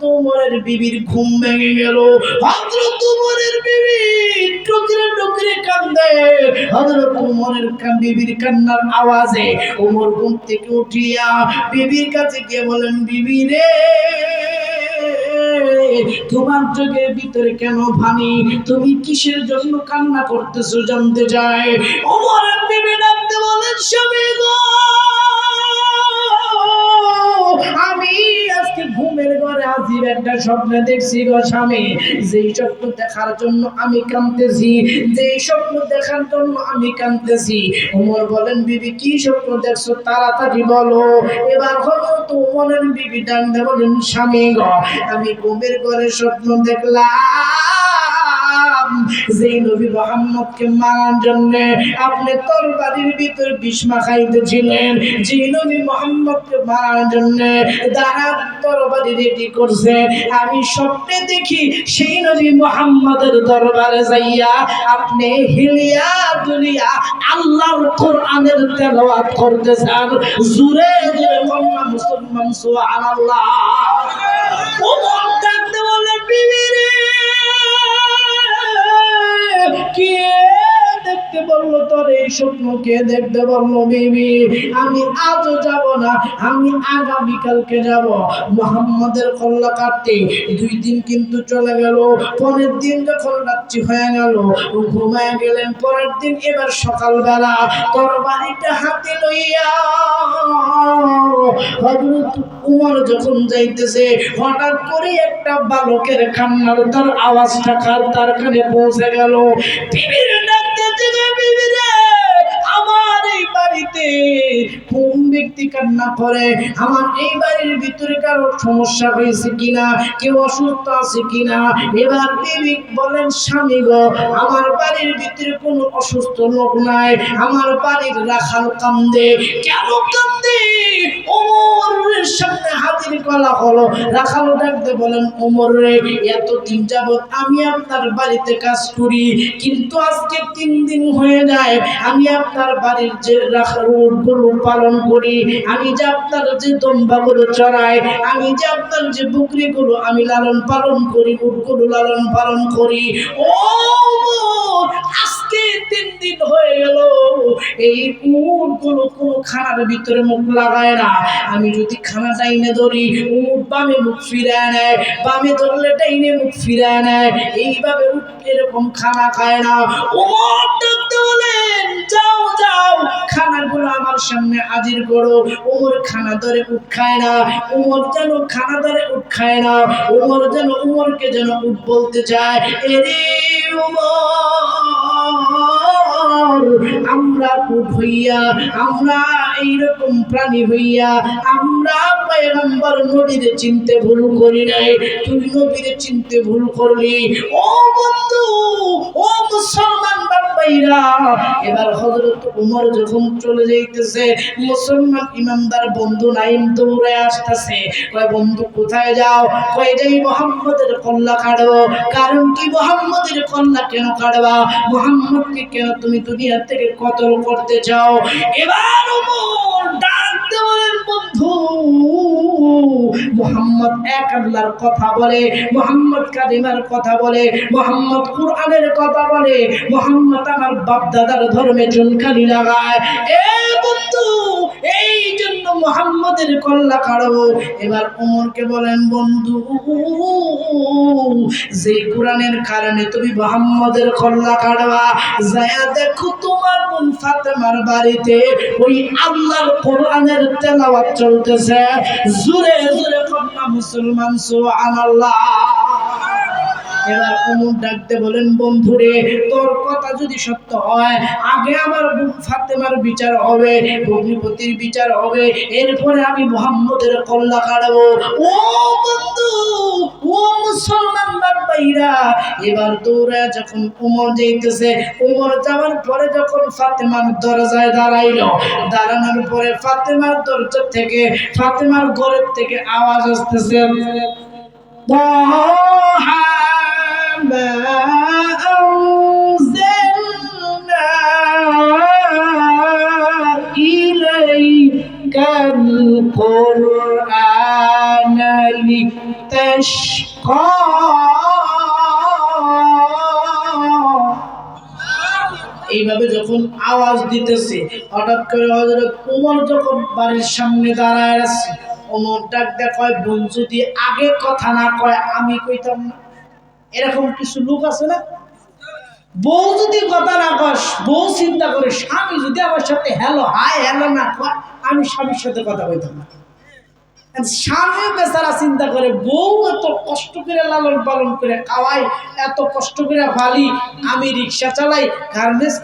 হযরত ওমরের বিবির ঘুম ভেঙে গেল। হযরত ওমরের বিবি টুকরে টুকরে কান্দে। হযরত ওমরের বিবির কান্নার আওয়াজে ওমর ঘুম থেকে উঠিয়া বিবির কাছে গিয়ে বলেন, বিবি রে, তোমার চোখের ভিতরে কেন পানি? তুমি কিসের জন্য কান্না করতেছো জানতে চাই। ওমরের বিবি ডাকতে বলেন, স্বামী গো, আমি আজকে ঘুমের ঘরে আজিব একটা স্বপ্ন দেখছি গো স্বামী। যেই স্বপ্ন দেখার জন্য আমি কাঁদতেছি, যেই স্বপ্ন দেখার জন্য আমি কাঁদতেছি। ওমর বলেন, বিবি কি স্বপ্ন দেখছো তাড়াতাড়ি বলো। এবার হযরত ওমরের বিবি ডাকতে বলেন, স্বামী গো, আমি ঘুমের ঘরে স্বপ্ন দেখলাম যে নবী মুহাম্মদকে মারার জন্য আপনি তরবারির ভিতর বিষ মাখাইতেছিলেন। যে নবী মুহাম্মদকে মারার জন্য দাঁড়া তরবারি রেডি করছে, আমি স্বপ্নে দেখি সেই নবী মুহাম্মদের দরবারে যাইয়া আপনি হিলিয়া দুলিয়া আল্লাহর কোরআনের তেলাওয়াত করতেছেন। জোরে জোরে বলুন মুসলমান সুবহানাল্লাহ। ওমর ডাকতে বললেন, বিবি রে, কে দেখতে বললো তোর এই স্বপ্ন? কে দেখতে বললো? বিবি, আমি আজও যাব না, আমি আগামীকালকে যাব মুহাম্মদের কল্লা কাটতে। 2 দিন কিন্তু চলে গেল। পরের দিন যখন রাত্রি হয়ে গেল, ঘুমায় গেলেন। পরের দিন এবার সকালবেলা তরবারিটা হাতে লইয়া হযরত ওমর যখন যাইতেছে, হঠাৎ করে একটা বালকের কান্নার তার আওয়াজটা তার কানে পৌঁছে গেল। বিবির ডাকতেছে, বিবি রে, আমার এই বাড়িতে কোন ব্যক্তি কান্না করে? আমার এই বাড়ির ভিতরে কারো সমস্যা হয়েছে কিনা, কেউ অসুস্থ আছে কিনা? এবার বিবি বলেন, স্বামী গো, আমার বাড়ির ভিতরে কোনো অসুস্থ লোক নাই, আমার বাড়ির রাখাল কান্দে। কেন কান্দে? ওমরের সামনে হাজির করা হলো। রাখাল ডাকতে বলেন, ওমর রে, এতদিন যাবত আমি আপনার বাড়িতে কাজ করি, কিন্তু আজকে 3 দিন হয়ে যায় আমি আপনার বাড়ির যে উটগুলো পালন করি, আমি যে আপনার যে দম্বাগুলো চড়াই, আমি যে আপনার যে বকরিগুলো আমি লালন পালন করি, উটগুলো লালন পালন করি। ও আজকে 3 দিন হয়ে গেল এই উটগুলো কোনো খানার ভিতরে মুখ লাগায় না। আমি যদি খানা ডাইনে ধরি, উট বামে মুখ ফিরায় নেয়, বামে ধরলে ডাইনে মুখ ফিরায় নেয়, এইভাবে উট এরকম খানা খায় না। ওমর ডাকতে বলেন, যাও যাও, খানাগুলো আমার সামনে হাজির করো। ওমর খানা ধরে উট খায় না, ওমর যেন খানা ধরে উট খায় না, ওমর যেন ওমরকে যেন উট বলতে চায়, এরে ওমর, আমরা উট হইয়া, আমরা এইরকম প্রাণী হইয়া আমরা পয়গম্বর নবীরে চিনতে ভুল করি নাই, তুই নবীরে চিনতে ভুল করলি। ও বন্ধু, ও মুসলমান ভাইরা, এবার হযরত ওমর যখন চলে যাইতেছে, মুসলমান ইমানদার বন্ধু নাইম দৌড়ে আসতেছে। কয়, বন্ধু কোথায় যাও? কয়, যাই মুহাম্মদের কল্লা কাটবো। কারণ কি? মুহাম্মদের কল্লা কেন কাটবা? মুহাম্মদকে কেন তুমি দুনিয়া থেকে কতল করতে চাও? এবার ওমর ডাকতে বলেন, বন্ধু, মুহাম্মদ এক আল্লাহর কথা বলে, মুহাম্মদ কালিমার কথা বলে, মুহাম্মদ কুরআনের কথা বলে, মুহাম্মদ আমার বাপ দাদার ধর্মে চুনকালি লাগায়। এ বন্ধু, এই জন্য মুহাম্মদের কল্লা কাটবো। এবার ওমরকে বলেন, বন্ধু, যে কোরআনের কারণে তুমি মুহাম্মদের কল্লা কাটবা, যায়া দেখো তোমার বোন ফাতেমার বাড়িতে ওই আল্লাহর কোরআনের তেলাওয়াত চলতেছে। জোরে জোরে কন্যা মুসলমান সুবহানাল্লাহ। এবার ওমর ডাকতে বলেন, বন্ধুরে, তোর কথা যদি সত্য হয়, আগে আমার বোন ফাতেমার বিচার হবে, ভগ্নিপতির বিচার হবে, এরপরে আমি মুহাম্মদের কল্লা কাটবো। ও বন্ধু, ও মুসলমান ভাইরা, এবার দৌড়ে যখন ওমর যাইতেছে, ওমর যাওয়ার পরে যখন ফাতেমার দরজায় দাঁড়াইলো, দাঁড়ানোর পরে ফাতেমার দরজা থেকে, ফাতেমার ঘরের থেকে আওয়াজ আসতেছে, ما أنزلنا إليك القرآن لتشقى কুরাইশ এইভাবে যখন আওয়াজ দিতেছে, হঠাৎ করে হযরত ওমর যখন বাড়ির সামনে দাঁড়ায় আছে, ওমর ডাক দেয়া কয়, বোন যদি আগে কথা না কয় আমি কইতাম না। এরকম কিছু লোক আছে না, বউ যদি কথা না কয়, বউ চিন্তা করে স্বামী যদি আমার সাথে হ্যালো হাই হ্যালো না কয়, আমি স্বামীর সাথে কথা কইতাম না। স্বামী বেচারা চিন্তা করে, বউ এত কষ্ট করে লালন পালন করে খাওয়াই, এত কষ্ট করে ফালি, আমি রিক্সা চালাই, গার্মেন্টস